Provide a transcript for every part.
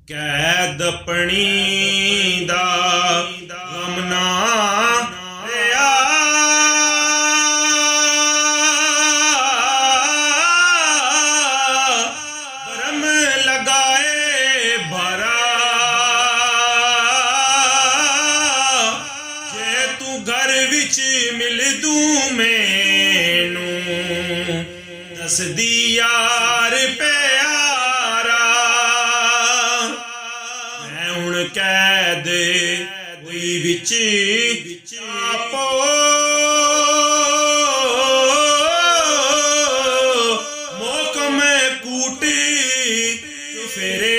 कैद अपनी दा गम ना लिया, भरम लगाए भरा, जे तू घर विच मिल दूं मैनू, दसदी यार प्यारा। मैं हुण कैद होई विच आपो, मोहकम कूटी चुफेरे,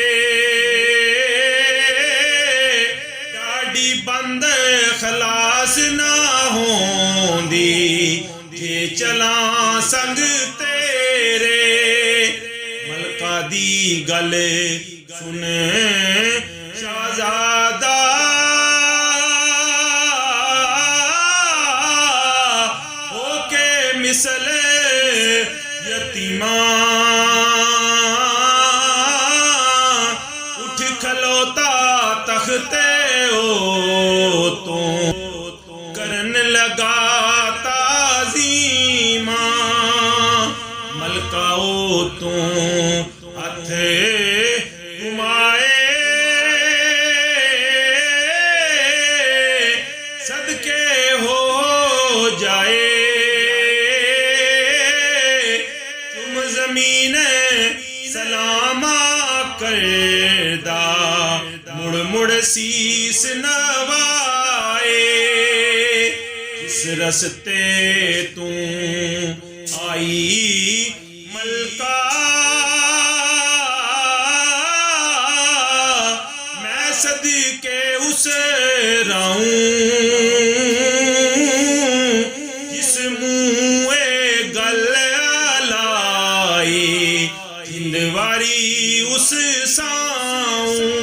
डाडी बंद खलास ना होंदी, जे चला संग तेरे। मलका दी गल सुन शाहजादा, होके मिसल यतीमा, उठ खलोता तख्ते ओ तो, करन लगा ताज़ीमा। मलका ओ तो हथ घुमाए, सदके हो जाए, तुम जमीन सलामा करदा, मुड़ मुड़ शीस नवाए। जिस रस्ते तू आई मलका, मैं सदके उस राऊं, जिस मुँहे गल लाई, जिंदवारी उस साऊं।